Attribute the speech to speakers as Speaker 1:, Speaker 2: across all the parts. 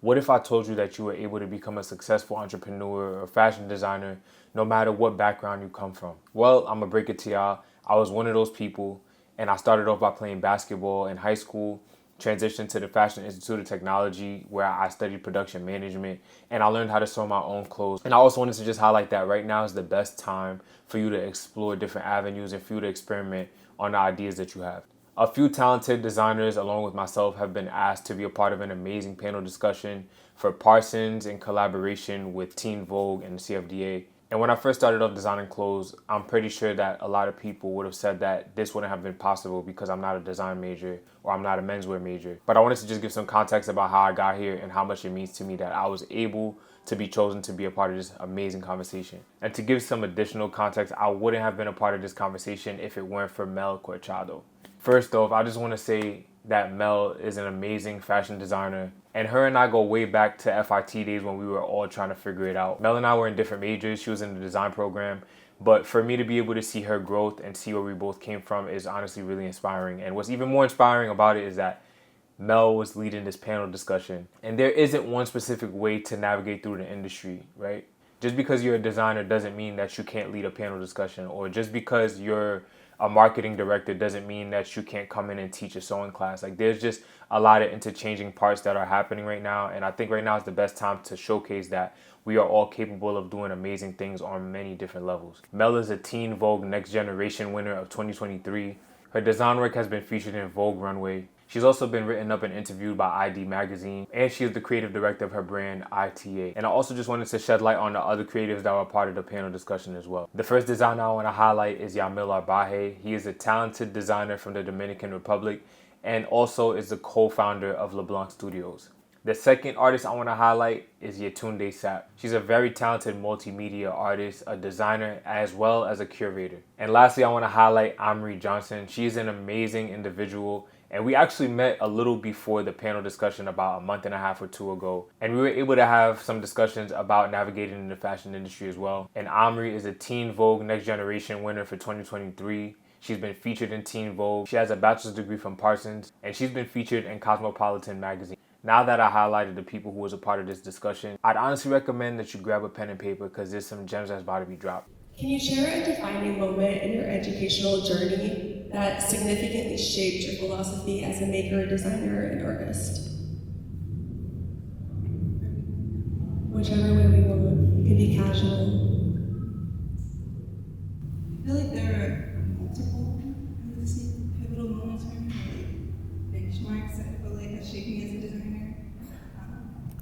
Speaker 1: What if I told you that you were able to become a successful entrepreneur or fashion designer no matter what background you come from? Well, I'm gonna break it to y'all. I was one of those people, and I started off by playing basketball in high school, transitioned to the Fashion Institute of Technology where I studied production management, and I learned how to sew my own clothes. And I also wanted to just highlight that right now is the best time for you to explore different avenues and for you to experiment on the ideas that you have. A few talented designers, along with myself, have been asked to be a part of an amazing panel discussion for Parsons in collaboration with Teen Vogue and CFDA. And when I first started off designing clothes, I'm pretty sure that a lot of people would have said that this wouldn't have been possible because I'm not a design major or I'm not a menswear major. But I wanted to just give some context about how I got here and how much it means to me that I was able to be chosen to be a part of this amazing conversation. And to give some additional context, I wouldn't have been a part of this conversation if it weren't for Mel Corchado. First off, I just want to say that Mel is an amazing fashion designer, and her and I go way back to FIT days when we were all trying to figure it out. Mel and I were in different majors. She was in the design program, but for me to be able to see her growth and see where we both came from is honestly really inspiring. And what's even more inspiring about it is that Mel was leading this panel discussion, and there isn't one specific way to navigate through the industry, right? Just because you're a designer doesn't mean that you can't lead a panel discussion, or just because you're a marketing director doesn't mean that you can't come in and teach a sewing class. Like, there's just a lot of interchanging parts that are happening right now, and I think right now is the best time to showcase that we are all capable of doing amazing things on many different levels. Mel is a Teen Vogue Next Generation winner of 2023. Her design work has been featured in Vogue Runway. She's also been written up and interviewed by ID Magazine, and she is the creative director of her brand, ITA. And I also just wanted to shed light on the other creatives that were part of the panel discussion as well. The first designer I want to highlight is Yamil Arbaje. He is a talented designer from the Dominican Republic and also is the co-founder of LeBlanc Studios. The second artist I want to highlight is Yetunde Sap. She's a very talented multimedia artist, a designer, as well as a curator. And lastly, I want to highlight Amri Johnson. She's an amazing individual, and we actually met a little before the panel discussion about a month and a half or two ago. And we were able to have some discussions about navigating in the fashion industry as well. And Amri is a Teen Vogue Next Generation winner for 2023. She's been featured in Teen Vogue. She has a bachelor's degree from Parsons, and she's been featured in Cosmopolitan magazine. Now that I highlighted the people who was a part of this discussion, I'd honestly recommend that you grab a pen and paper because there's some gems that's about to be dropped.
Speaker 2: Can you share a defining moment in your educational journey that significantly shaped your philosophy as a maker, designer, and artist? Whichever way we want. It could be casual.
Speaker 3: I feel like there are multiple, I would say, pivotal moments for me, like benchmarks that I feel like has shaped me as a designer.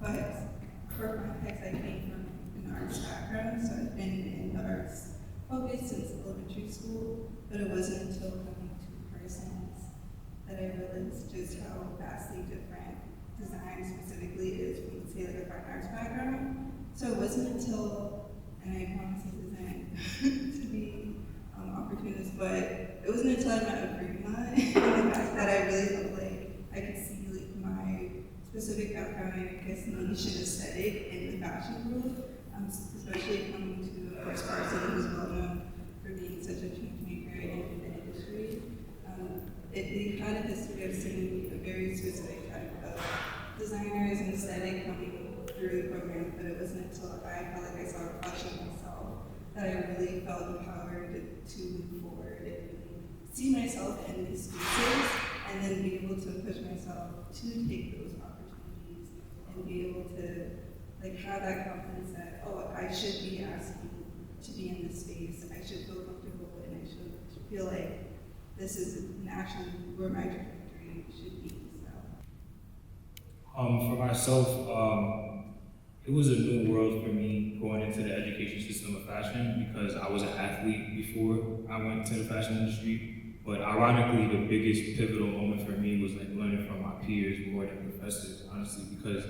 Speaker 3: But for context, I came from an arts background, so I've been in the arts focus since elementary school, but it wasn't until coming to Parsons that I realized just how vastly different design specifically is from, say, like a fine arts background. So it wasn't until, and I promise this isn't to be opportunist, but it wasn't until I met a Fremont that I really felt like I could see like my specific background and I guess niche and aesthetic in the fashion world, especially coming to, of course, Parsons, who's well known for being such a change maker in the industry. It had a history of seeing a very specific type of designers and aesthetic coming through the program, but it wasn't until I felt like I saw a reflection of myself that I really felt empowered to move forward and see myself in these spaces and then be able to push myself to take those opportunities and be able to like have that confidence that, oh, I should be asking to be in this space, I should feel comfortable and I should feel like this is actually where my trajectory should be. So.
Speaker 4: For myself, it was a new world for me going into the education system of fashion because I was an athlete before I went to the fashion industry. But ironically, the biggest pivotal moment for me was like learning from my peers more than professors, honestly, because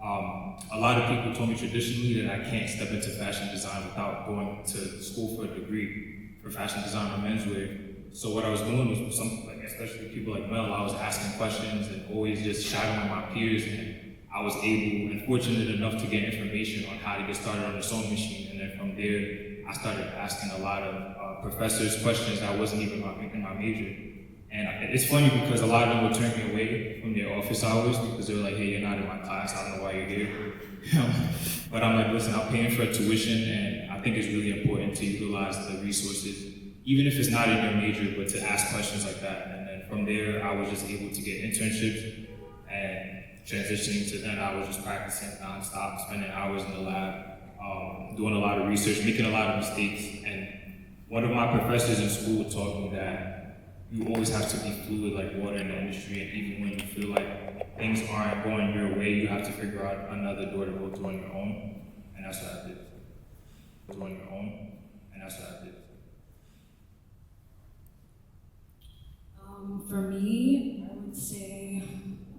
Speaker 4: a lot of people told me traditionally that I can't step into fashion design without going to school for a degree for fashion design or menswear. So what I was doing was with some, like especially people like Mel, I was asking questions and always just shadowing my peers, and I was able and fortunate enough to get information on how to get started on the sewing machine. And then from there, I started asking a lot of professors questions that wasn't even in my major. And it's funny because a lot of them would turn me away from their office hours because they were like, hey, you're not in my class, I don't know why you're here. But I'm like, listen, I'm paying for tuition, and I think it's really important to utilize the resources, even if it's not in your major, but to ask questions like that. And then from there, I was just able to get internships, and transitioning to then, I was just practicing nonstop, spending hours in the lab, doing a lot of research, making a lot of mistakes. And one of my professors in school taught me that you always have to be fluid like water in the industry, and even when you feel like things aren't going your way, you have to figure out another door to go through on your own, and that's what I did. On your own, and that's what I did.
Speaker 5: For me, I would say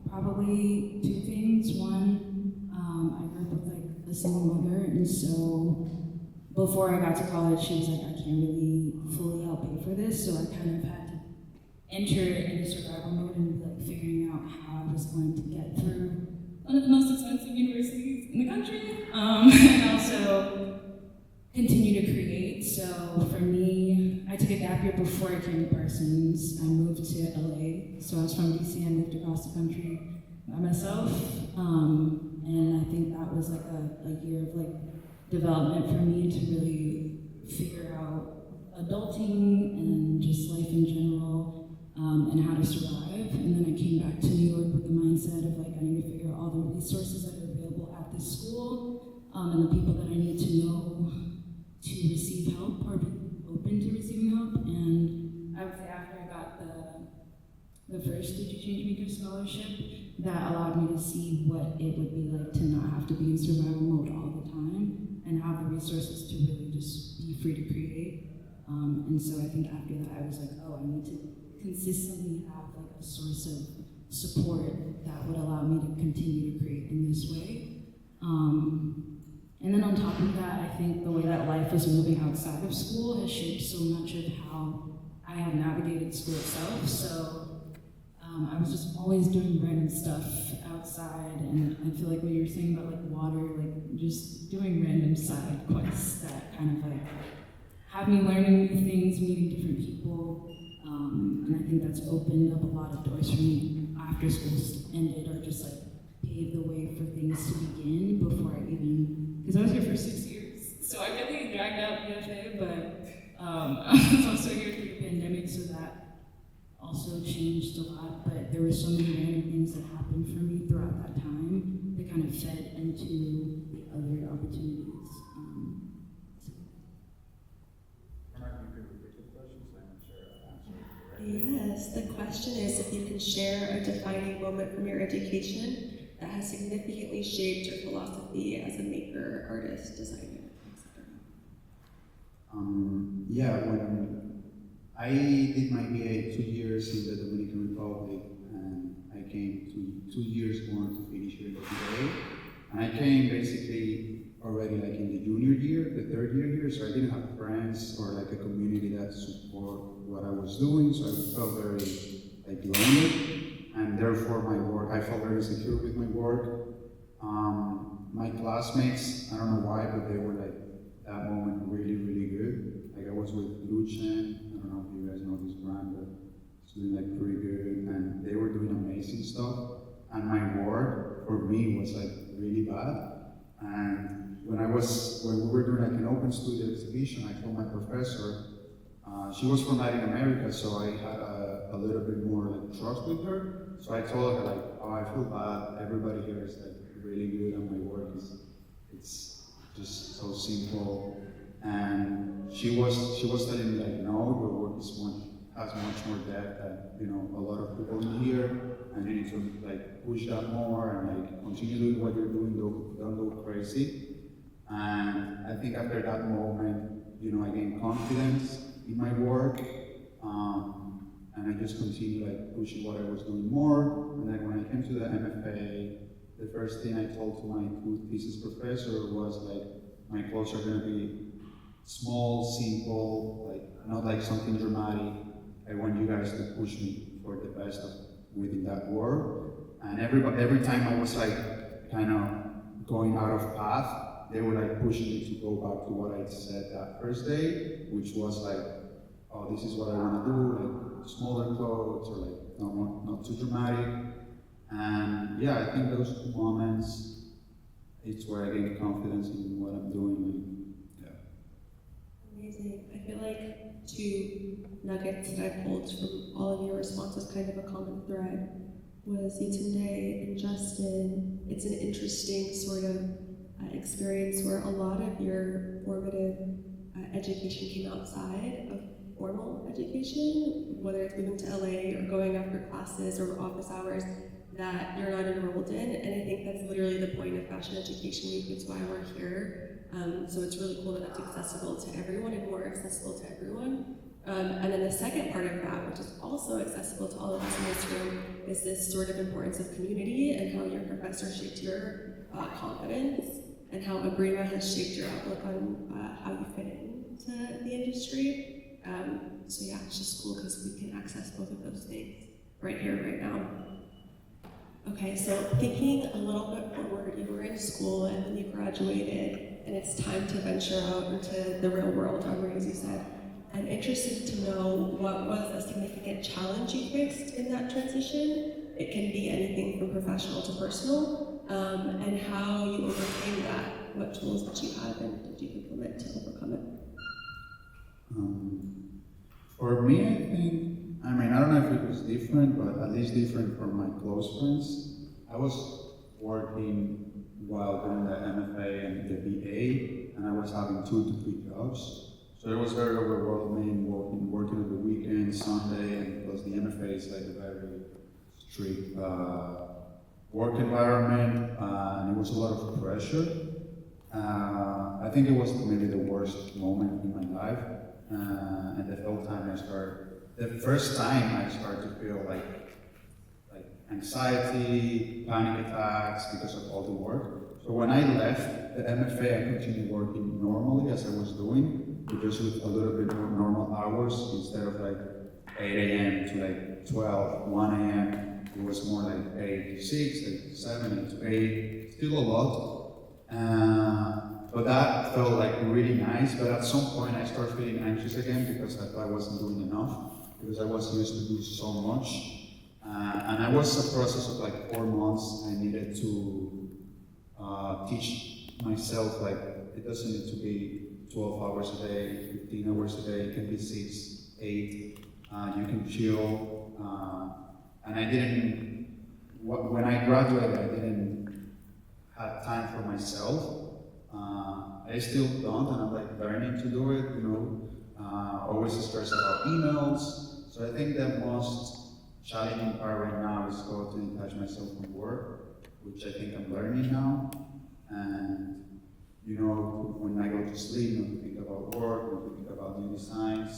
Speaker 5: probably two things. One, I grew up with like a single mother, and so before I got to college, she was like, I can't really fully help pay for this, so I kind of had to enter into survival mode and like figuring out how I was going to get through one of the most expensive universities in the country, and also continue to create. So for me, I took a gap year before I came to Parsons. I moved to LA, so I was from DC. I moved across the country by myself, and I think that was like a year of like development for me to really figure out adulting and just life in general. And how to survive. And then I came back to New York with the mindset of like, I need to figure out all the resources that are available at this school, and the people that I need to know to receive help or be open to receiving help. And I would say after I got the first Did You Change Maker scholarship, that allowed me to see what it would be like to not have to be in survival mode all the time and have the resources to really just be free to create. And so I think after that, I was like, oh, I need to consistently have like a source of support that would allow me to continue to create in this way. And then on top of that, I think the way that life is moving outside of school has shaped so much of how I have navigated school itself. So I was just always doing random stuff outside, and I feel like what you were saying about like water, like just doing random side quests that kind of like have me learning new things, meeting different people. And I think that's opened up a lot of doors for me after school's ended, or just like paved the way for things to begin before I even, because I was here for 6 years. So I really dragged out BFA, but I was also here through the pandemic, so that also changed a lot. But there were so many random things that happened for me throughout that time that kind of fed into the other opportunities.
Speaker 2: Yes, the question is if you can share a defining moment from your education that has significantly shaped your philosophy as a maker, artist, designer, etc.
Speaker 6: Yeah, when I did my BA 2 years in the Dominican Republic, and I came to 2 years more to finish here the BA, and I came basically already like in the junior year, the third year here, so I didn't have friends or like a community that support what I was doing, so I felt very like lonely, and therefore my work, I felt very insecure with my work. My classmates, I don't know why, but they were like, that moment really, really good. Like I was with Lucien, I don't know if you guys know this brand, but it's doing like pretty good, and they were doing amazing stuff, and my work for me was like really bad. And when we were doing like an open studio exhibition, I told my professor, she was from Latin America, so I had a little bit more like trust with her. So I told her like, oh, I feel bad. Everybody here is like really good, and my work it's just so simple. And she was telling me like, no, your work has much more depth than a lot of people in here, and you need to like push that more and like continue doing what you're doing. Don't go crazy. And I think after that moment, I gained confidence in my work, and I just continued like pushing what I was doing more. And then when I came to the MFA, the first thing I told to my thesis professor was like, my clothes are gonna be small, simple, like not like something dramatic. I want you guys to push me for the best within that work. And every time I was like kind of going out of path, they were like pushing me to go back to what I said that first day, which was like, oh, this is what I want to do, like smaller clothes or like not too dramatic. And yeah, I think those moments, it's where I gain confidence in what I'm doing. And, yeah.
Speaker 2: Amazing. I feel like two nuggets that I pulled from all of your responses, kind of a common thread, was Yetunde and Justin. It's an interesting sort of experience where a lot of your formative education came outside of formal education, whether it's moving to LA or going after classes or office hours that you're not enrolled in. And I think that's literally the point of Fashion Education Week. It's why we're here. So it's really cool that that's accessible to everyone and more accessible to everyone. And then the second part of that, which is also accessible to all of us in this room, is this sort of importance of community and how your professor shaped your confidence and how Abrima has shaped your outlook on how you fit into the industry. So yeah, it's just cool because we can access both of those things right here, right now. Okay, so thinking a little bit forward, you were in school and then you graduated, and it's time to venture out into the real world, as you said. I'm interested to know what was a significant challenge you faced in that transition. It can be anything from professional to personal, and how you overcame that. What tools did you have and did you implement to overcome it?
Speaker 6: For me, I don't know if it was different, but at least different from my close friends. I was working while doing the MFA and the BA, and I was having 2 to 3 jobs. So it was very overwhelming, working on the weekend, Sunday, and plus the MFA is like a very strict work environment, and it was a lot of pressure. I think it was maybe the worst moment in my life, and the first time I started to feel like anxiety, panic attacks because of all the work. So when I left the MFA, I continued working normally as I was doing, just with a little bit more normal hours instead of like 8 a.m. to like 12, 1 a.m. It was more like 8 to 6, 8 to 7, 8 to 8, still a lot. But that felt like really nice, but at some point I started feeling anxious again because I thought I wasn't doing enough, because I was used to do so much. And I was a process of like 4 months. I needed to teach myself, like, it doesn't need to be 12 hours a day, 15 hours a day, it can be 6, 8, you can chill. And I didn't, when I graduated, I didn't have time for myself. I still don't, and I'm like learning to do it, always stressed about emails. So I think the most challenging part right now is how to detach myself from work, which I think I'm learning now. And when I go to sleep, not to think about work, not to think about new designs,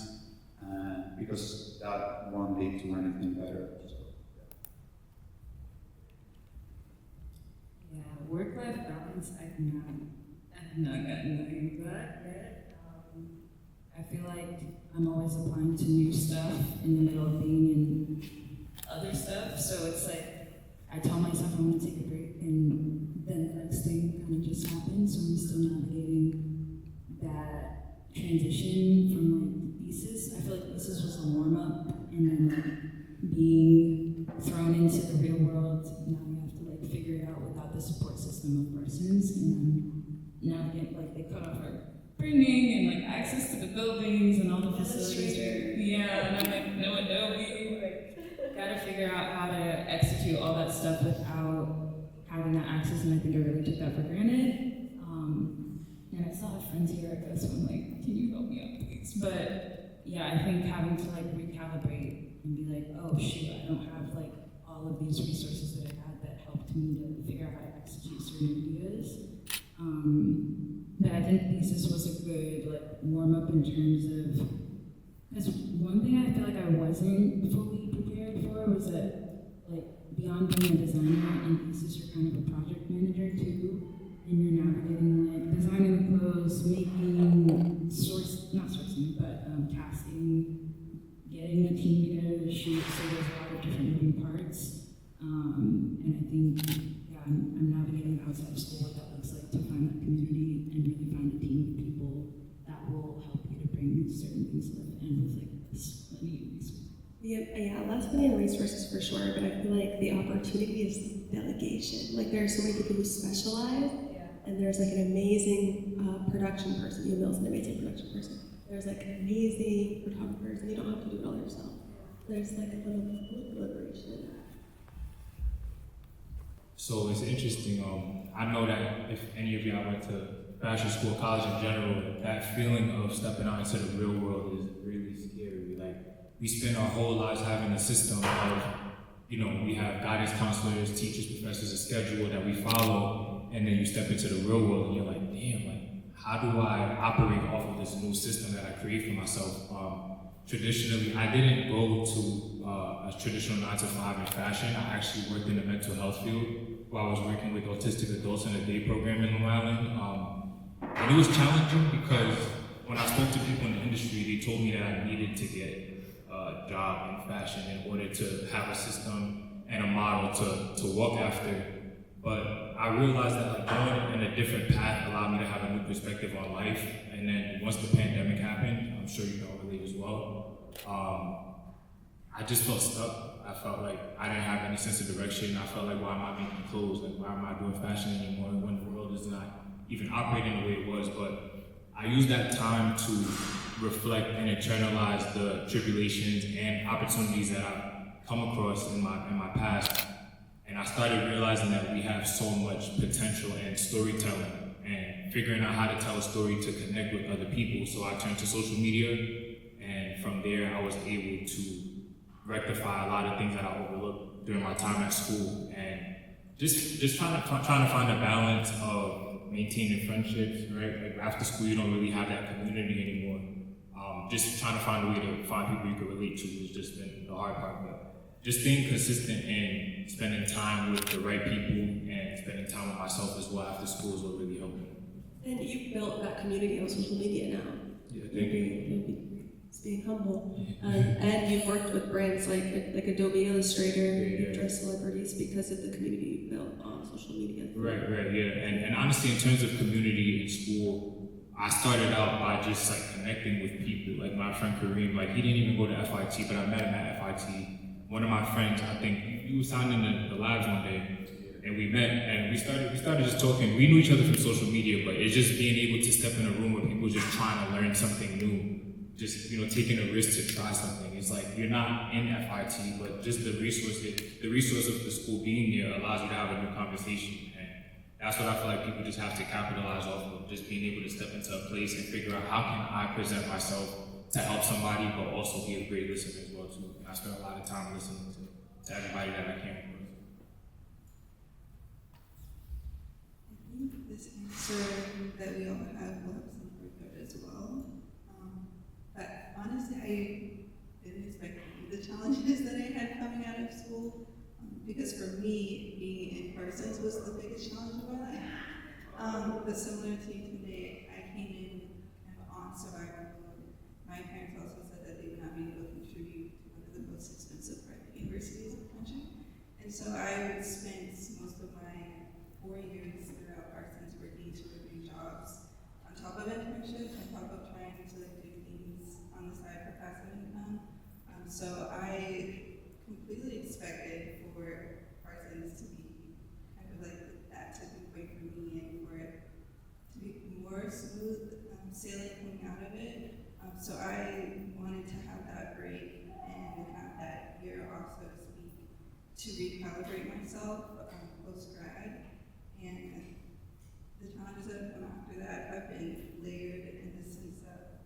Speaker 6: because that won't lead to anything better. So,
Speaker 5: yeah, work-life balance, I've not gotten that yet. I feel like I'm always applying to new stuff in the middle of being in other stuff, so it's like I tell myself I'm going to take a break, and then the next thing kind of just happens, so I'm still navigating that transition from like thesis. I feel like thesis was a warm-up, and then like, being thrown into the real world, now we have to like figure it out without the support system of Parsons, and then navigate, like they cut off our bringing and like access to the buildings and all the facilities. Yeah, and I'm like, no Adobe, like gotta figure out how to execute all that stuff without having that access, and I think I really took that for granted. And I still have friends here, I guess, so I'm like, can you help me out, please? But yeah, I think having to like recalibrate and be like, oh shoot, I don't have like all of these resources that I had that helped me to figure out how to execute certain ideas. But I think thesis was a good like warm up in terms of, because one thing I feel like I wasn't fully prepared for was that like beyond being a designer and thesis, you're kind of a project manager too, and you're navigating like designing the clothes, making casting, getting a team together to shoot. So there's a lot of different moving parts, and I think I'm navigating outside of school what that looks like to find that community and really find a team of people that will help you to bring certain things to life, and with like less money and resources.
Speaker 2: Yeah, less money and resources for sure, but I feel like the opportunity is delegation. Like there are so many people who specialize, and there's like an amazing production person. Mel's an amazing production person. There's like amazing photographers, and you don't have to do it all yourself. There's like a little liberation in that.
Speaker 4: So it's interesting. I know that if any of y'all went to fashion school, college in general, that feeling of stepping out into the real world is really scary. Like we spend our whole lives having a system of, we have guidance counselors, teachers, professors, a schedule that we follow, and then you step into the real world and you're like, damn, like how do I operate off of this new system that I create for myself? Traditionally, I didn't go to a traditional 9 to 5 in fashion. I actually worked in the mental health field where I was working with autistic adults in a day program in Long Island. And it was challenging because when I spoke to people in the industry, they told me that I needed to get a job in fashion in order to have a system and a model to walk after. But I realized that like going in a different path allowed me to have a new perspective on life. And then once the pandemic happened, I'm sure you can all relate as well, I just felt stuck. I felt like I didn't have any sense of direction. I felt like, why am I making clothes? Like, why am I doing fashion anymore when the world is not even operating the way it was? But I used that time to reflect and internalize the tribulations and opportunities that I've come across in my past. And I started realizing that we have so much potential in storytelling and figuring out how to tell a story to connect with other people. So I turned to social media, and from there I was able to rectify a lot of things that I overlooked during my time at school. And just trying to find a balance of maintaining friendships, right? Like after school you don't really have that community anymore. Just trying to find a way to find people you can relate to has just been the hard part. But just being consistent and spending time with the right people and spending time with myself as well after school is what really helped me.
Speaker 2: And you built that community on social media now.
Speaker 4: Yeah, thank you.
Speaker 2: It's being humble. And you've worked with brands like Adobe Illustrator, you've dressed celebrities because of the community you built on social media.
Speaker 4: Right, yeah. And honestly, in terms of community in school, I started out by just like connecting with people. Like my friend Kareem, like he didn't even go to FIT, but I met him at FIT. One of my friends, I think he was signed in the labs one day, and we met and we started just talking. We knew each other from social media, but it's just being able to step in a room where people just trying to learn something new, just taking a risk to try something. It's like you're not in FIT, but just the resource of the school being here allows you to have a new conversation. And that's what I feel like people just have to capitalize off of, just being able to step into a place and figure out how can I present myself to help somebody, but also be a great listener as well too. And I spend a lot of time listening to everybody that I came across.
Speaker 3: I think this answer that we all have will have some regret as well. But honestly, I didn't expect the challenges that I had coming out of school, because for me, being in Parsons was the biggest challenge of my life. But similar to you today, I came in kind of on survival mode. My parents also said that they would not be able to contribute to one of the most expensive private universities in the country. And so I would spend most of my 4 years throughout Parsons working 2 or 3 jobs on top of internships, on top of trying to do things on the side for passive income. So I completely expected for Parsons to be kind of like that tipping point for me, and for it to be more smooth sailing coming out of it. So I wanted to have that break and have that year off, so to speak, to recalibrate myself post-grad. And the challenges that have come after that have been layered in the sense of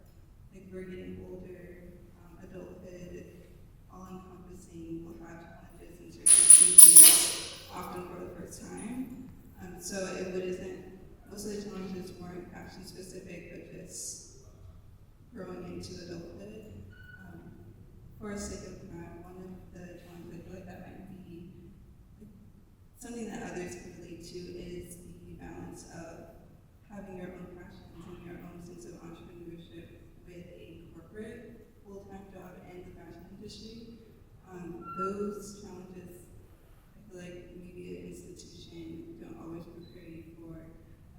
Speaker 3: like we're getting older, adulthood, all-encompassing, will have challenges in certain stages, often for the first time. So most of the challenges weren't actually specific, but just growing into adulthood. For the sake of time, one of the challenges I feel like that might be something that others can relate to is the balance of having your own passions and your own sense of entrepreneurship with a corporate full-time job in the fashion industry. Those challenges, I feel like maybe an institution don't always prepare you for,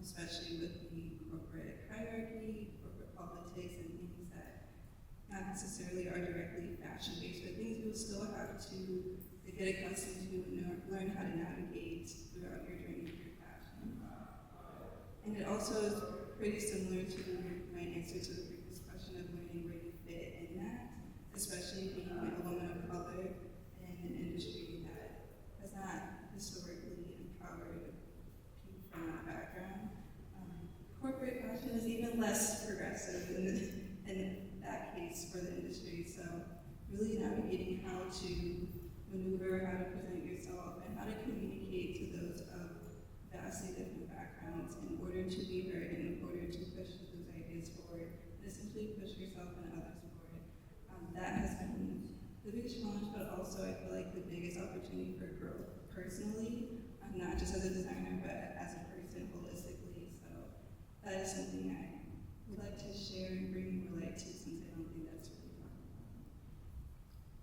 Speaker 3: especially with the corporate hierarchy, corporate politics, and things that not necessarily are directly fashion-based, but things you'll still have to get accustomed to and learn how to navigate throughout your journey through fashion. And it also is pretty similar to my answer to the previous question of learning where you fit in that, especially being a woman of color in an industry that has not historically empowered people from that background. Corporate fashion is even less progressive in that case for the industry, so really navigating how to maneuver, how to present yourself, and how to communicate to those of vastly different backgrounds in order to be heard and in order to push those ideas forward, and essentially push yourself and others forward. That has been the biggest challenge, but also I feel like the biggest opportunity for growth personally, not just as a designer, but as a person holistically. So that is something I would like to share and bring more light to, since I don't think that's really talked about.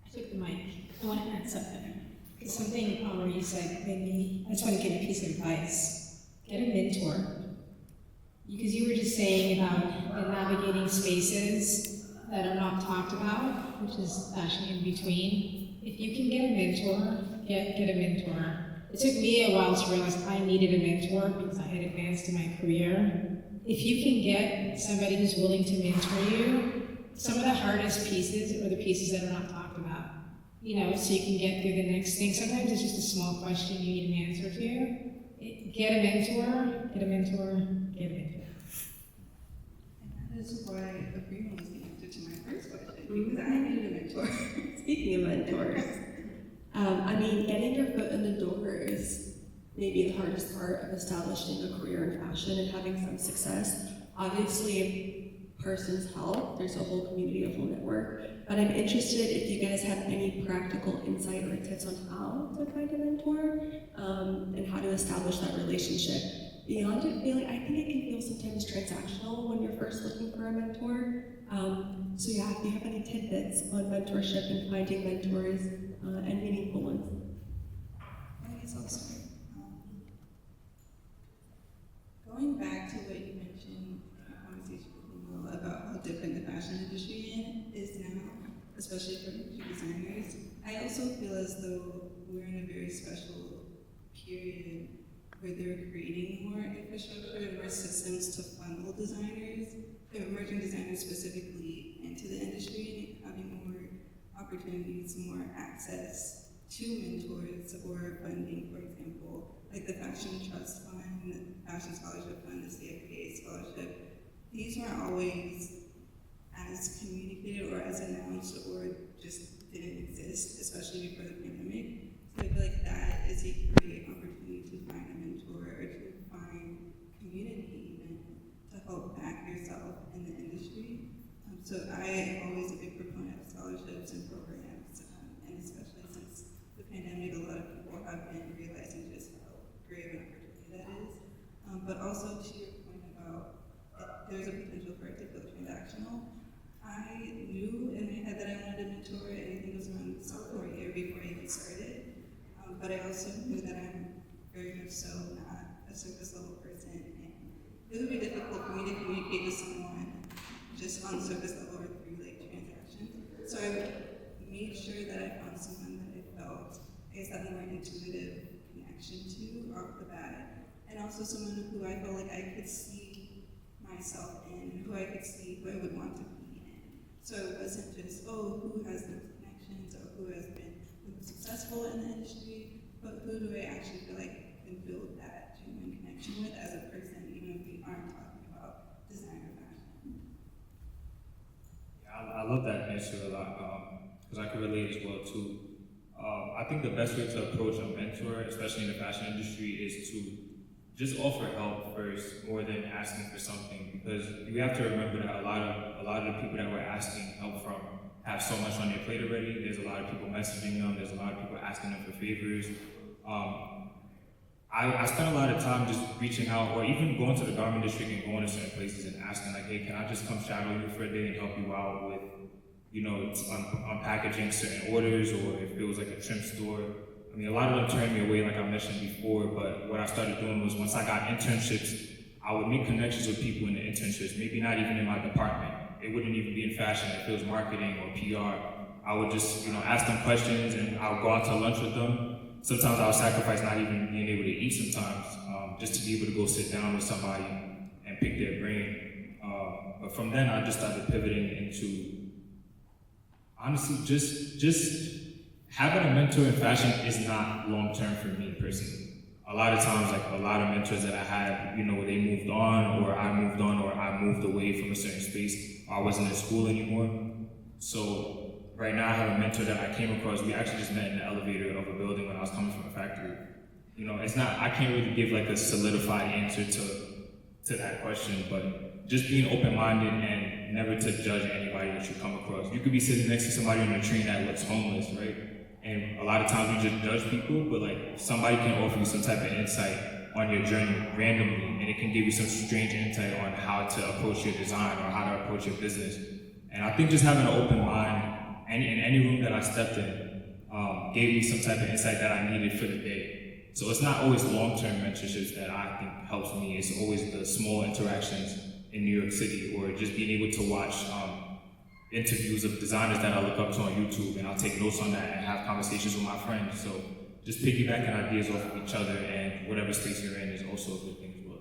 Speaker 7: I took the mic. I want to add something. Because something you said made me, I just want to give a piece of advice. Get a mentor. Because you were just saying about the navigating spaces that are not talked about, which is fashion in between. If you can get a mentor, get a mentor. It took me a while to realize I needed a mentor because I had advanced in my career. If you can get somebody who's willing to mentor you, some of the hardest pieces are the pieces that are not talked about. So you can get through the next thing. Sometimes it's just a small question you need an answer to. Get a mentor, get a mentor, get a mentor.
Speaker 3: And that is why agreement was the answer to my first question, because I needed a mentor.
Speaker 2: Speaking of mentors, getting your foot in the door is maybe the hardest part of establishing a career in fashion and having some success. Obviously, Parsons help. There's a whole community, a whole network. But I'm interested if you guys have any practical insight or tips on how to find a mentor and how to establish that relationship. Beyond it feeling, I think it can feel sometimes transactional when you're first looking for a mentor. So yeah, if you have any tidbits on mentorship and finding mentors and meaningful ones.
Speaker 3: I guess I'll start. Going back to what you mentioned in a conversation with Mel about how different the fashion industry is now, especially for designers, I also feel as though we're in a very special period where they're creating more infrastructure and more systems to funnel designers, emerging designers specifically, into the industry, and having more opportunities, more access to mentors or funding, for example, like the Fashion Trust Fund, the Fashion Scholarship Fund, the CFDA Scholarship. These weren't always as communicated or as announced or just didn't exist, especially before the pandemic. So I feel like that is a great opportunity to find a mentor or to find community even to help back yourself in the industry. So I am always a big proponent of scholarships and programs, and especially since the pandemic, a lot of people have been realizing just how great of an opportunity that is. But also to your point about there's a potential for it to feel transactional. I knew in my head that I wanted a mentor, and I think it was around sophomore year before I even started. But I also knew that I'm very much so not a surface level person, and it would be difficult for me to communicate with someone just on the surface level or through transactions. So I made sure that I found someone that I felt that more intuitive connection to off the bat, and also someone who I felt like I could see myself in, who I could see who I would want to be in. So it wasn't just, who has those connections or who has been successful in the industry, but who do I actually feel like I can build that genuine connection with as a person, even if we aren't talking about designer fashion.
Speaker 4: Yeah, I love that answer a lot because I can relate as well too. I think the best way to approach a mentor, especially in the fashion industry, is to just offer help first, more than asking for something. Because you have to remember that a lot of the people that we're asking help from have so much on their plate already. There's a lot of people messaging them. There's a lot of people asking them for favors. I spent a lot of time just reaching out, or even going to the garment district and going to certain places and asking, like, hey, can I just come shadow you for a day and help you out with, unpackaging certain orders, or if it was like a trim store. I mean, a lot of them turned me away, like I mentioned before, but what I started doing was once I got internships, I I would make connections with people in the internships, maybe not even in my department. It wouldn't even be in fashion, if it was marketing or PR. I would just, ask them questions and I would go out to lunch with them. Sometimes I would sacrifice not even being able to eat sometimes, just to be able to go sit down with somebody and pick their brain. But from then I just started pivoting into, honestly, just having a mentor in fashion is not long-term for me personally. A lot of times, like a lot of mentors that I had, they moved on, or I moved on, or I moved away from a certain space, or I wasn't in school anymore. So right now I have a mentor that I came across. We actually just met in the elevator of a building when I was coming from a factory. I can't really give like a solidified answer to that question, but just being open-minded and never to judge anybody that you come across. You could be sitting next to somebody on a train that looks homeless, right? And a lot of times we just judge people, but like somebody can offer you some type of insight on your journey randomly, and it can give you some strange insight on how to approach your design or how to approach your business. And I think just having an open mind, and in any room that I stepped in, gave me some type of insight that I needed for the day. So it's not always long-term mentorships that I think helps me. It's always the small interactions in New York City, or just being able to watch interviews of designers that I look up to on YouTube, and I'll take notes on that and have conversations with my friends. So just piggybacking ideas off of each other, and whatever space you're in is also a good thing as well.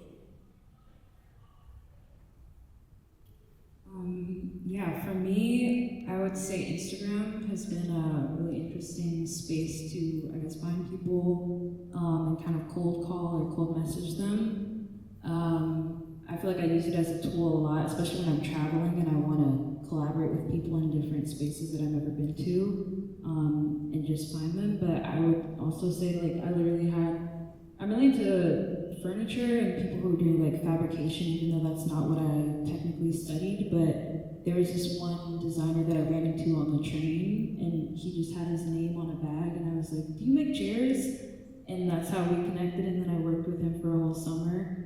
Speaker 5: Yeah, for me, I would say Instagram has been a really interesting space to, I guess, find people and kind of cold call or cold message them. I feel like I use it as a tool a lot, especially when I'm traveling and I want to collaborate with people in different spaces that I've never been to, and just find them. But I would also say, like, I'm really into furniture and people who do like fabrication, even though that's not what I technically studied. But there was this one designer that I ran into on the train, and he just had his name on a bag, and I was like, "Do you make chairs?" And that's how we connected, and then I worked with him for a whole summer.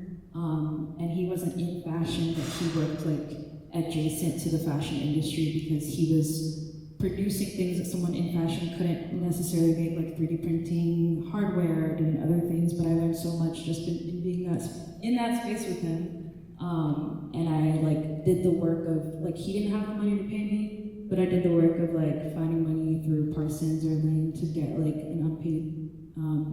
Speaker 5: And he wasn't in fashion, but he worked like adjacent to the fashion industry because he was producing things that someone in fashion couldn't necessarily make, like 3D printing, hardware, doing other things. But I learned so much just in being in that space with him. And I like did the work of, like, he didn't have the money to pay me, but I did the work of like finding money through Parsons or Lane to get like an unpaid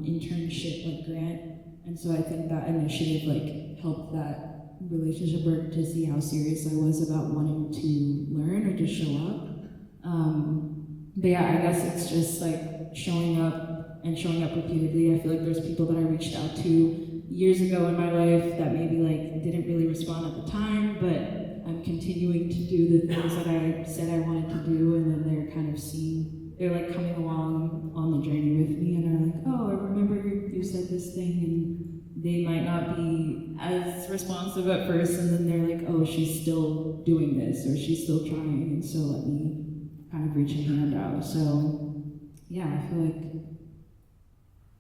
Speaker 5: internship like grant. And so I think that initiative like helped that relationship work, to see how serious I was about wanting to learn or just show up. But yeah, I guess it's just like showing up and showing up repeatedly. I feel like there's people that I reached out to years ago in my life that maybe like didn't really respond at the time, but I'm continuing to do the things that I said I wanted to do, and then they're kind of they're like coming along on the journey with me, and are like, "Oh, I remember you said this thing," and they might not be as responsive at first, and then they're like, "Oh, she's still doing this, or she's still trying," and so let me kind of reach a hand out. So yeah, I feel like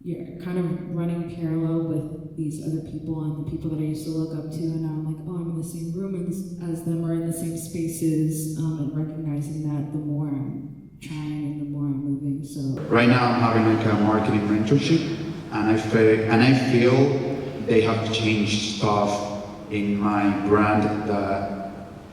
Speaker 5: you're kind of running parallel with these other people and the people that I used to look up to, and now I'm like, oh, I'm in the same room as them, or in the same spaces, and recognizing that the more I'm trying and the more I'm moving. So
Speaker 6: right now I'm having like a marketing mentorship, and I feel they have changed stuff in my brand that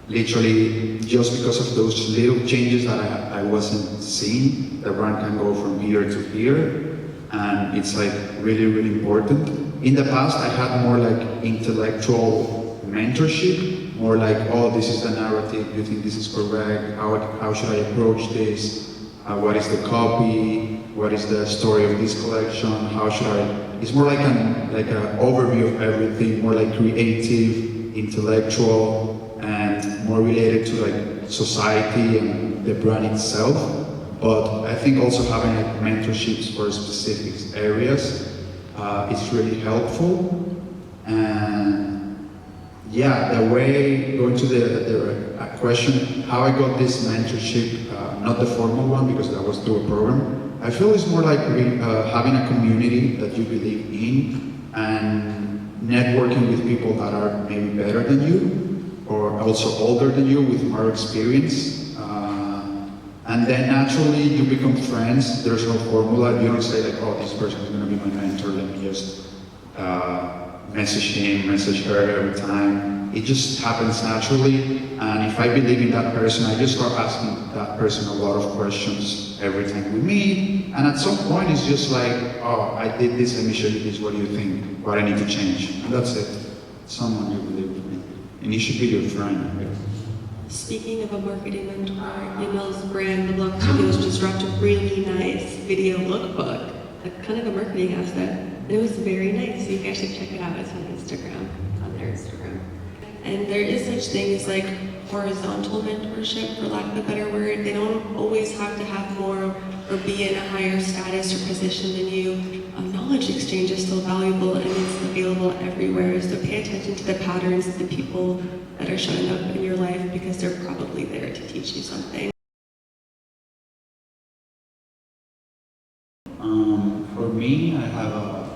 Speaker 6: literally just because of those little changes that I wasn't seeing, the brand can go from here to here. And it's like really, really important. In the past, I had more like intellectual mentorship, more like, oh, this is the narrative, you think this is correct, how should I approach this, what is the copy, what is the story of this collection, how should I, it's more like an overview of everything, more like creative, intellectual, and more related to like society and the brand itself. But I think also having like mentorships for specific areas is really helpful. And yeah, the way, going to the question, how I got this mentorship, not the formal one because that was through a program, I feel it's more like having a community that you believe in and networking with people that are maybe better than you or also older than you with more experience. And then naturally you become friends. There's no formula. You don't say like, oh, this person is going to be my mentor. Let me just message him, message her every time. It just happens naturally, and if I believe in that person, I just start asking that person a lot of questions every time we meet, and at some point it's just like, oh, I did this, let me show you this, what do you think? What I need to change, and that's it. Someone you believe in, and he should be your friend.
Speaker 2: Speaking of a marketing mentor, Yamel's brand, The Block Studios, just dropped a really nice video lookbook, a kind of a marketing asset, and it was very nice, so you guys should check it out. It's on Instagram, on their Instagram. And there is such thing as like horizontal mentorship, for lack of a better word. They don't always have to have more or be in a higher status or position than you. Knowledge exchange is still valuable and it's available everywhere. So pay attention to the patterns of the people that are showing up in your life because they're probably there to teach you something.
Speaker 6: For me, I have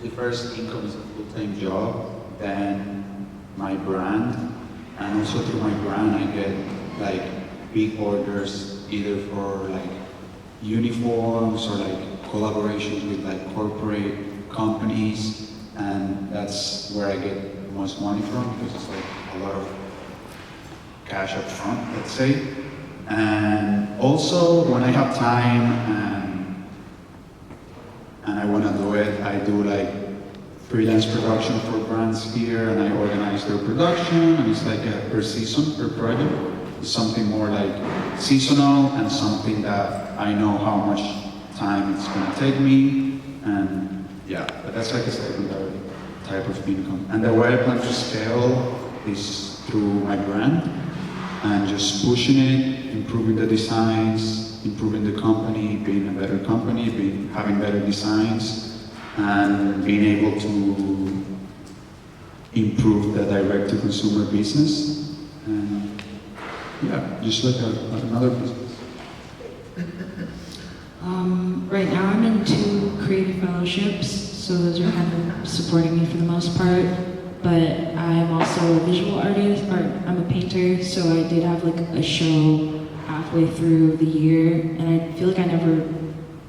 Speaker 6: the first income is a full-time job, then my brand, and also through my brand I get like big orders either for like uniforms or like collaborations with like corporate companies, and that's where I get the most money from because it's like a lot of cash up front, let's say. And also when I have time and I want to do it, I do like freelance production for brands here, and I organize their production, and it's like a per season, per project. It's something more like seasonal and something that I know how much time it's going to take me, and yeah, but that's like a secondary type of income. And the way I plan to scale is through my brand and just pushing it, improving the designs, improving the company, being a better company, having better designs, and being able to improve the direct-to-consumer business. And yeah, just like another business.
Speaker 5: Right now I'm in 2 creative fellowships, so those are kind of supporting me for the most part. But I'm also a visual artist, or I'm a painter, so I did have like a show halfway through the year, and I feel like I never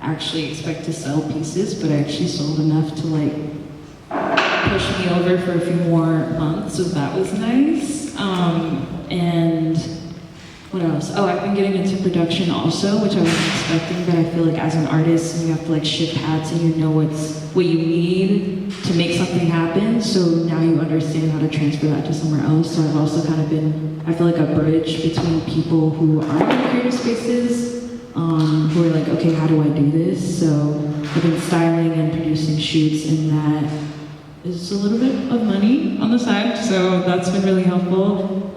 Speaker 5: actually expect to sell pieces, but I actually sold enough to like push me over for a few more months, so that was nice. And what else? Oh, I've been getting into production also, which I wasn't expecting, but I feel like as an artist, you have to like shift hats and you know what you need to make something happen, so now you understand how to transfer that to somewhere else. So I've also kind of been, I feel like a bridge between people who aren't in creative spaces, who are like, okay, how do I do this? So I've been styling and producing shoots, and that is a little bit of money on the side, so that's been really helpful.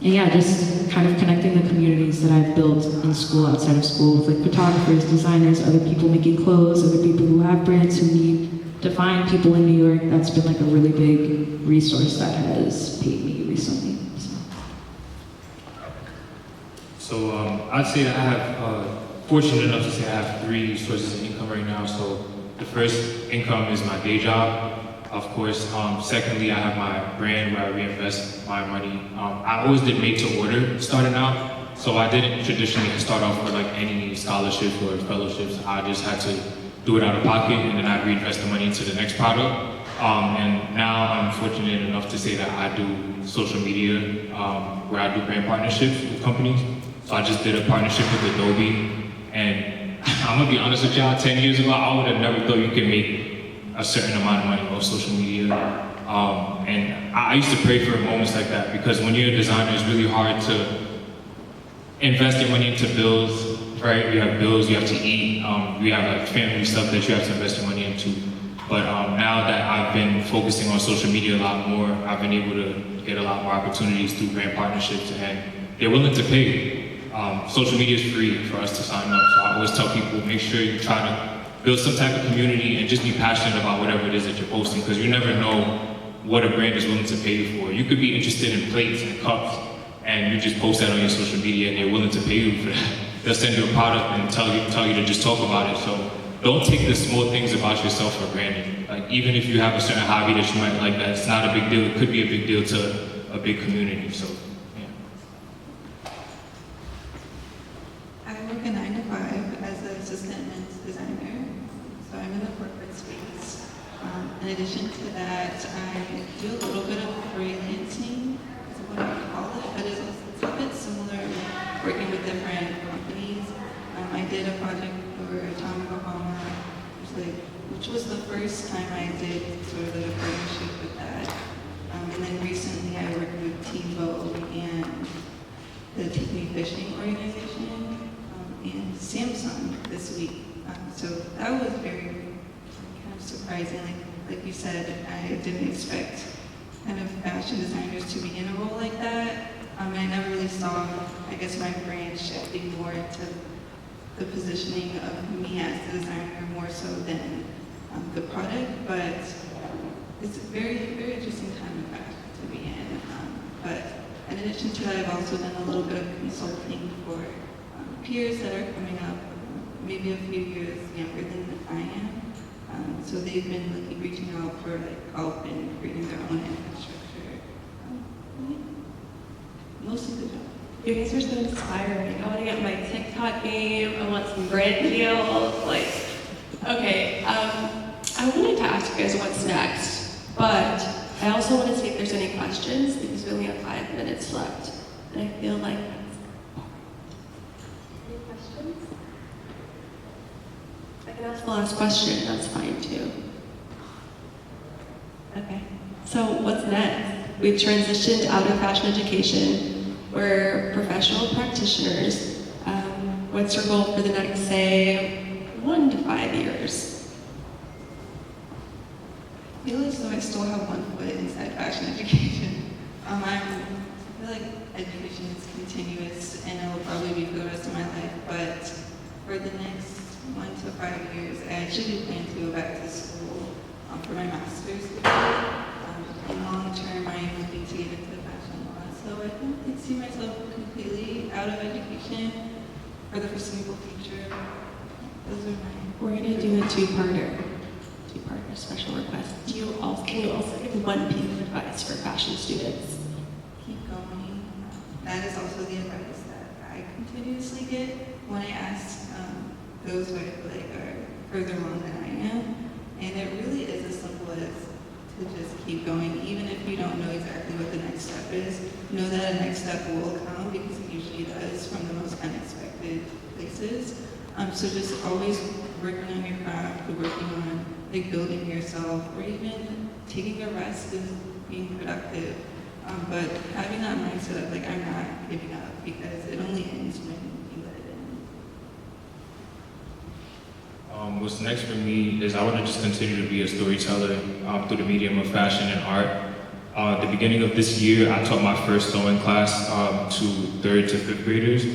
Speaker 5: And yeah, just kind of connecting the communities that I've built in school, outside of school, with like photographers, designers, other people making clothes, other people who have brands who need to find people in New York. That's been like a really big resource that has paid me recently.
Speaker 4: So I'd say that I have, fortunate enough to say I have 3 sources of income right now. So the first income is my day job. Of course, secondly, I have my brand where I reinvest my money. I always did made to order starting out, so I didn't traditionally start off with like any scholarships or fellowships. I just had to do it out of pocket, and then I reinvest the money into the next product. And now I'm fortunate enough to say that I do social media, where I do brand partnerships with companies. So I just did a partnership with Adobe, and I'm gonna be honest with y'all, 10 years ago, I would have never thought you could make a certain amount of money off social media. And I used to pray for moments like that, because when you're a designer, it's really hard to invest your money into bills, right? You have bills, you have to eat, you have like family stuff that you have to invest your money into. But now that I've been focusing on social media a lot more, I've been able to get a lot more opportunities through brand partnerships, and they're willing to pay. Social media is free for us to sign up, so I always tell people, make sure you try to build some type of community and just be passionate about whatever it is that you're posting, because you never know what a brand is willing to pay you for. You could be interested in plates and cups, and you just post that on your social media and they're willing to pay you for that. They'll send you a product and tell you to just talk about it. So don't take the small things about yourself for granted. Like, even if you have a certain hobby that you might like, that it's not a big deal, it could be a big deal to a big community. So
Speaker 3: I work a 9 to 5 as an assistant men's designer, so I'm in the corporate space. In addition to that, did a project for Atomic Obama, which was the first time I did sort of like a partnership with that. And then recently I worked with Teen Vogue and the Take Me Fishing organization and Samsung this week. So that was very kind of surprising. Like you said, I didn't expect kind of fashion designers to be in a role like that. And I never really saw, I guess, my brand shifting more into the positioning of me as the designer more so than the product. But it's a very, very interesting time in fashion to be in. But in addition to that, I've also done a little bit of consulting for peers that are coming up, maybe a few years younger than I am. So they've been reaching out for help in creating their own infrastructure. Mostly the job.
Speaker 2: You guys are so inspiring. I want to get my TikTok game. I want some brand deals. Okay. I wanted to ask you guys what's next, but I also want to see if there's any questions because we only have 5 minutes left, and I feel like that's any questions. I can ask the last question. That's fine too. Okay. So what's next? We've transitioned out of fashion education. We're professional practitioners. What's your goal for the next, say, 1 to 5 years?
Speaker 3: I feel as though I still have one foot inside fashion education. I feel like education is continuous and it will probably be for the rest of my life, but for the next 1 to 5 years, I actually do plan to go back to school for my master's degree. And long term, I am looking to get into fashion law. So I don't see myself completely out of education for the foreseeable future. Those are my.
Speaker 2: We're going to do a two-parter special request. Can you also give one piece of advice for fashion students?
Speaker 3: Keep going. That is also the advice that I continuously get when I ask those who I feel like are further along than I am. And it really is as simple as to just keep going, even if you don't know exactly what the next step is. Know that a next step will come because it usually does from the most unexpected places. So just always working on your craft, working on building yourself, or even taking a rest is being productive. But having that mindset of I'm not giving up because it only ends when you let it end.
Speaker 4: What's next for me is I want to just continue to be a storyteller through the medium of fashion and art. At the beginning of this year, I taught my first sewing class to 3rd to 5th graders.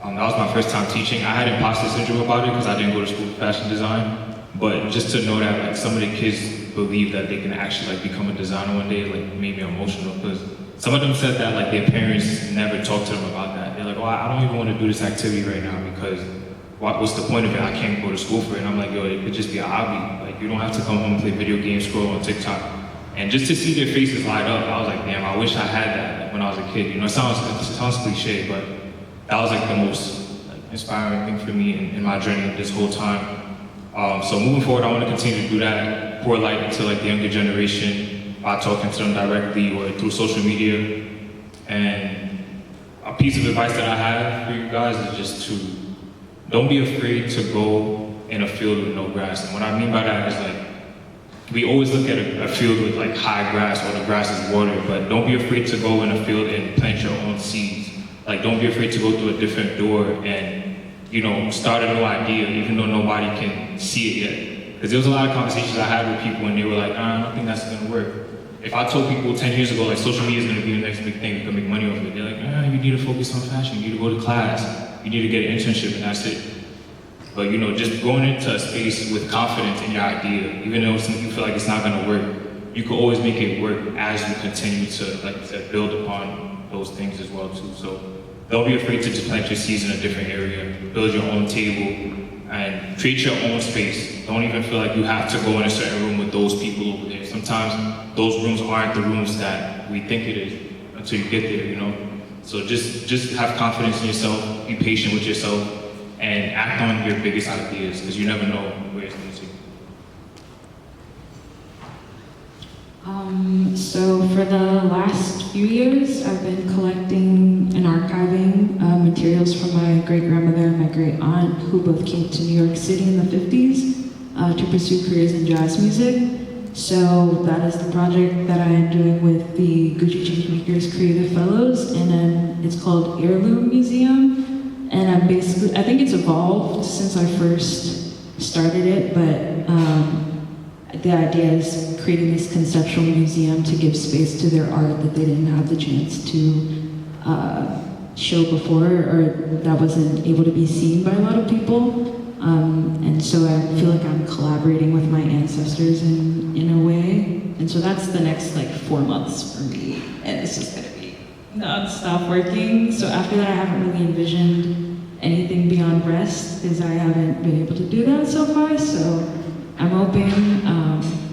Speaker 4: That was my first time teaching. I had imposter syndrome about it because I didn't go to school for fashion design. But just to know that some of the kids believe that they can actually become a designer one day made me emotional because some of them said that their parents never talked to them about that. They're like, oh, I don't even want to do this activity right now because what's the point of it? I can't go to school for it. And I'm like, yo, it could just be a hobby. You don't have to come home and play video games, scroll on TikTok. And just to see their faces light up, I was like, damn, I wish I had that when I was a kid. It sounds cliche, but that was the most inspiring thing for me in my journey this whole time. So moving forward, I want to continue to do that, pour light into the younger generation by talking to them directly or through social media. And a piece of advice that I have for you guys is just to don't be afraid to go in a field with no grass. And what I mean by that is we always look at a field with high grass or the grass is watered, but don't be afraid to go in a field and plant your own seeds. Don't be afraid to go through a different door and start a new idea, even though nobody can see it yet. Because there was a lot of conversations I had with people and they were like, I don't think that's gonna work. If I told people 10 years ago, social media is gonna be the next big thing, you can make money off it, they're like, you need to focus on fashion, you need to go to class, you need to get an internship, and that's it. But just going into a space with confidence in your idea, even though you feel like it's not gonna work, you can always make it work as you continue to build upon those things as well too. So don't be afraid to just plant your seeds in a different area, build your own table, and create your own space. Don't even feel like you have to go in a certain room with those people over there. Sometimes those rooms aren't the rooms that we think it is until you get there, So just have confidence in yourself, be patient with yourself, and act on your biggest ideas, because you never know where it's going to take you.
Speaker 5: So for the last few years, I've been collecting and archiving materials from my great-grandmother and my great-aunt, who both came to New York City in the 50s to pursue careers in jazz music. So that is the project that I am doing with the Gucci Changemakers Creative Fellows, and it's called Heirloom Museum. And I think it's evolved since I first started it, but the idea is creating this conceptual museum to give space to their art that they didn't have the chance to show before, or that wasn't able to be seen by a lot of people. And so I feel like I'm collaborating with my ancestors in a way. And so that's the next like 4 months for me. And this is gonna be non-stop working. So after that, I haven't really envisioned anything beyond rest, because I haven't been able to do that so far. So I'm hoping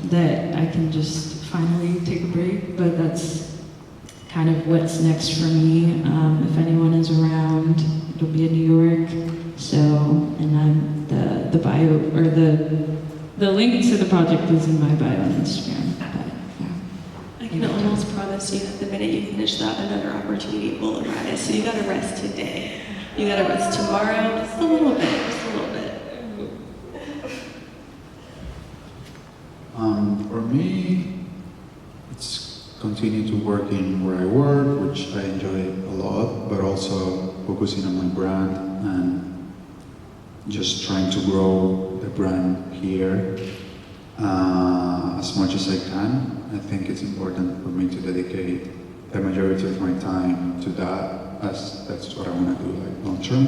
Speaker 5: that I can just finally take a break, but that's kind of what's next for me. If anyone is around, it'll be in New York. So, and I'm the bio, or the link to the project is in my bio on Instagram. But, yeah.
Speaker 2: I can almost promise you that the minute you finish that, another opportunity will arise. So you gotta rest today. You gotta rest tomorrow, just a little bit, just a little bit.
Speaker 6: For me, it's continue to work in where I work, which I enjoy a lot, but also focusing on my brand and just trying to grow the brand here as much as I can. I think it's important for me to dedicate the majority of my time to that, as that's what I want to do, like long term.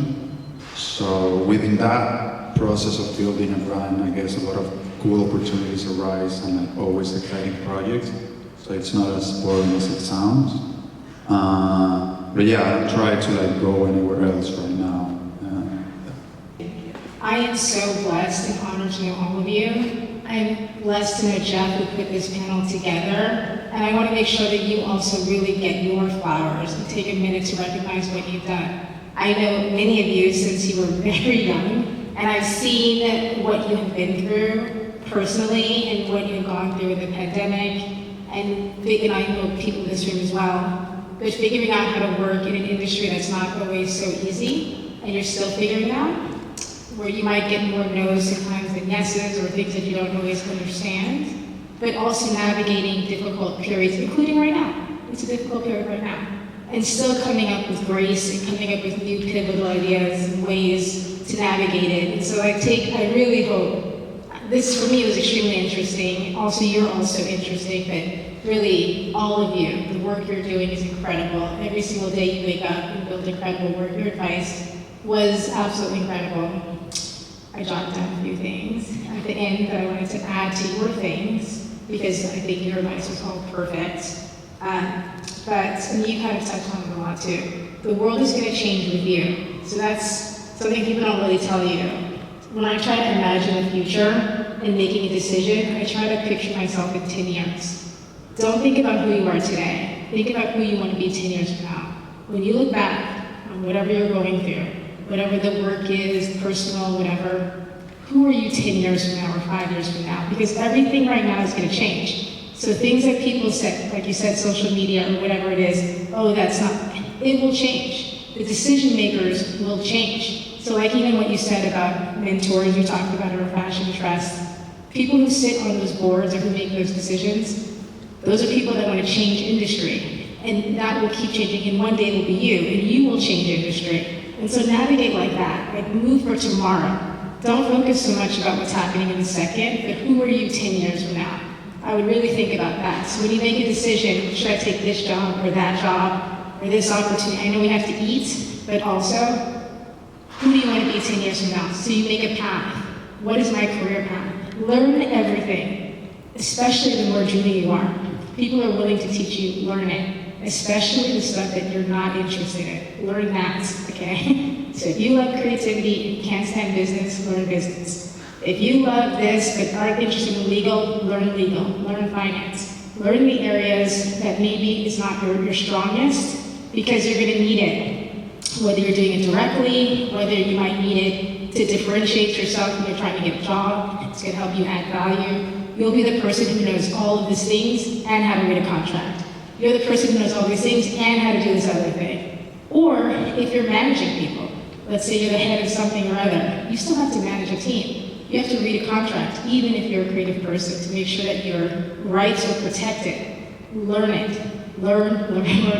Speaker 6: So within that process of building a brand, I guess a lot of cool opportunities arise and like always exciting projects. So it's not as boring as it sounds. But yeah, I don't try to like go anywhere else right now.
Speaker 7: I am so blessed and honored to know all of you. I'm blessed to know Jeff, who put this panel together. And I want to make sure that you also really get your flowers and take a minute to recognize what you've done. I know many of you since you were very young, and I've seen what you have been through personally and what you've gone through with the pandemic. And I know people in this room as well. But figuring out how to work in an industry that's not always so easy, and you're still figuring out, where you might get more no's sometimes than yeses, or things that you don't always understand, but also navigating difficult periods, including right now. It's a difficult period right now. And still coming up with grace and coming up with new pivotal ideas and ways to navigate it. And so I really hope, this for me was extremely interesting. Also, you're also interesting, but really all of you, the work you're doing is incredible. Every single day you wake up and build incredible work. Your advice was absolutely incredible. I jotted down a few things at the end that I wanted to add to your things, because I think your advice was all perfect. But you kind of touched on it a lot too. The world is going to change with you. So that's something people don't really tell you. When I try to imagine the future and making a decision, I try to picture myself in 10 years. Don't think about who you are today. Think about who you want to be 10 years from now. When you look back on whatever you're going through, whatever the work is, personal, whatever, who are you 10 years from now or 5 years from now? Because everything right now is going to change. So things that people said, like you said, social media or whatever it is, oh, that's not, it will change. The decision makers will change. So like even what you said about mentors, you talked about our fashion trust, people who sit on those boards or who make those decisions, those are people that want to change industry. And that will keep changing, and one day it will be you, and you will change industry. And so navigate like that, like move for tomorrow. Don't focus so much about what's happening in the second, but who are you 10 years from now? I would really think about that. So when you make a decision, should I take this job or that job or this opportunity? I know we have to eat, but also, who do you want to be 10 years from now? So you make a path. What is my career path? Learn everything, especially the more junior you are. People are willing to teach you, learn it. Especially the stuff that you're not interested in. Learn that, okay? So if you love creativity and can't stand business, learn business. If you love this but aren't interested in legal, learn finance. Learn the areas that maybe is not your strongest, because you're gonna need it. Whether you're doing it directly, whether you might need it to differentiate yourself when you're trying to get a job, it's gonna help you add value. You'll be the person who knows all of these things and how to read a contract. You're the person who knows all these things and how to do this other thing. Or if you're managing people, let's say you're the head of something or other, you still have to manage a team. You have to read a contract, even if you're a creative person, to make sure that your rights are protected. Learn it. Learn,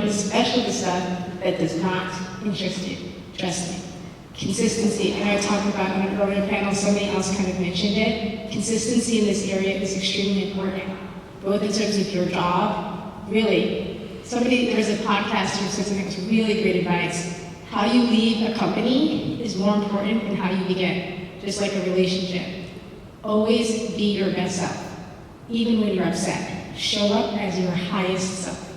Speaker 7: especially the stuff that does not interest you. Trust me. Consistency, and I talked about in an earlier panel, somebody else kind of mentioned it. Consistency in this area is extremely important, both in terms of your job, really. There's a podcaster who says something that's really great advice. How you leave a company is more important than how you begin, just like a relationship. Always be your best self, even when you're upset. Show up as your highest self,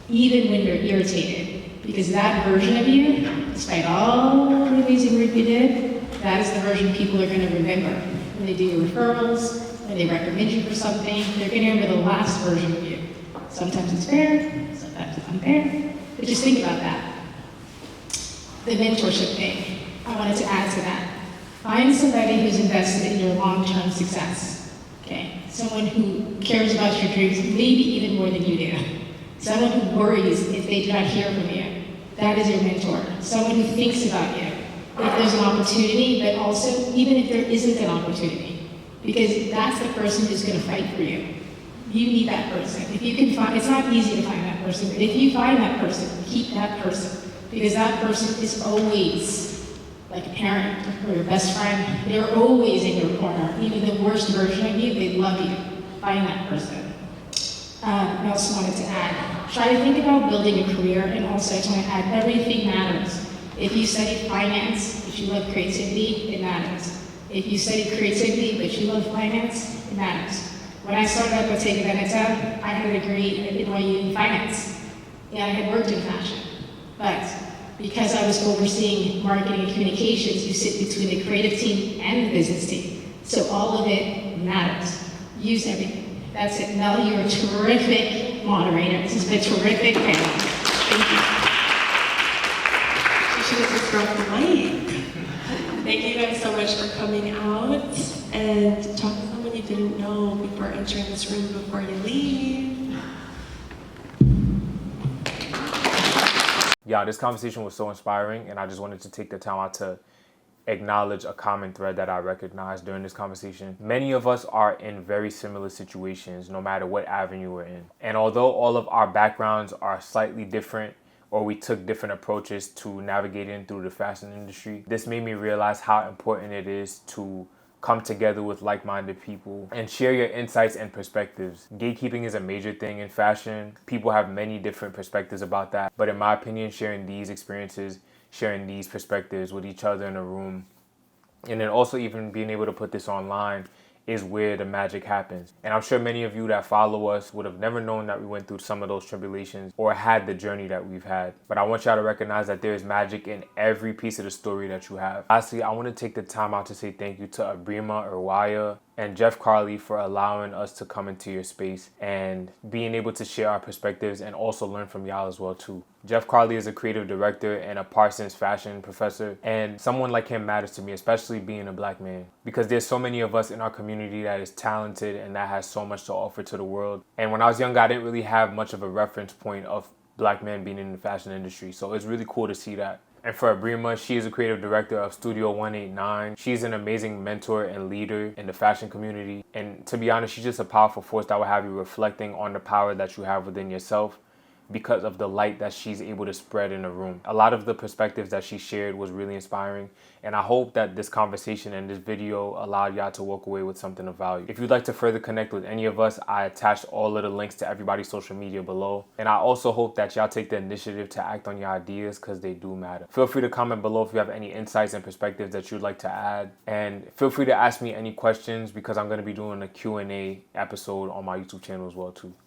Speaker 7: even when you're irritated, because that version of you, despite all the amazing work you did, that is the version people are going to remember. When they do your referrals, when they recommend you for something, they're going to remember the last version of you. Sometimes it's fair, sometimes it's unfair, but just think about that. The mentorship thing, I wanted to add to that. Find somebody who's invested in your long-term success, okay? Someone who cares about your dreams, maybe even more than you do. Someone who worries if they do not hear from you. That is your mentor. Someone who thinks about you if there's an opportunity, but also even if there isn't an opportunity. Because that's the person who's going to fight for you. You need that person. If you can find, it's not easy to find that person, but if you find that person, keep that person. Because that person is always like a parent or your best friend. They're always in your corner. Even the worst version of you, they love you. Find that person. I also wanted to add, try to think about building a career, and also I just want to add, everything matters. If you study finance, if you love creativity, it matters. If you study creativity, but you love finance, it matters. When I started at Bottega Veneta, I had a degree at NYU in finance. Yeah, I had worked in fashion. But because I was overseeing marketing and communications, you sit between the creative team and the business team. So all of it matters. Use everything. That's it. Mel, you're a terrific moderator. This has been a terrific panel. Thank you.
Speaker 2: You should have just dropped the mic. Thank you guys so much for coming out and talk to someone you didn't know before entering this room before you leave.
Speaker 1: Yeah, this conversation was so inspiring, and I just wanted to take the time out to acknowledge a common thread that I recognized during this conversation. Many of us are in very similar situations, no matter what avenue we're in. And although all of our backgrounds are slightly different, or we took different approaches to navigating through the fashion industry, this made me realize how important it is to come together with like-minded people and share your insights and perspectives. Gatekeeping is a major thing in fashion. People have many different perspectives about that. But in my opinion, sharing these experiences, sharing these perspectives with each other in a room, and then also even being able to put this online is where the magic happens. And I'm sure many of you that follow us would have never known that we went through some of those tribulations or had the journey that we've had. But I want y'all to recognize that there is magic in every piece of the story that you have. Lastly, I want to take the time out to say thank you to Abrima Irwaya and Jeff Carley for allowing us to come into your space and being able to share our perspectives and also learn from y'all as well too. Jeff Carley is a creative director and a Parsons Fashion professor, and someone like him matters to me, especially being a black man, because there's so many of us in our community that is talented and that has so much to offer to the world. And when I was younger, I didn't really have much of a reference point of black men being in the fashion industry, so it's really cool to see that. And for Abrima, she is a creative director of Studio 189. She's an amazing mentor and leader in the fashion community. And to be honest, she's just a powerful force that will have you reflecting on the power that you have within yourself because of the light that she's able to spread in the room. A lot of the perspectives that she shared was really inspiring, and I hope that this conversation and this video allowed y'all to walk away with something of value. If you'd like to further connect with any of us, I attached all of the links to everybody's social media below, and I also hope that y'all take the initiative to act on your ideas because they do matter. Feel free to comment below if you have any insights and perspectives that you'd like to add, and feel free to ask me any questions because I'm going to be doing a Q&A episode on my YouTube channel as well too.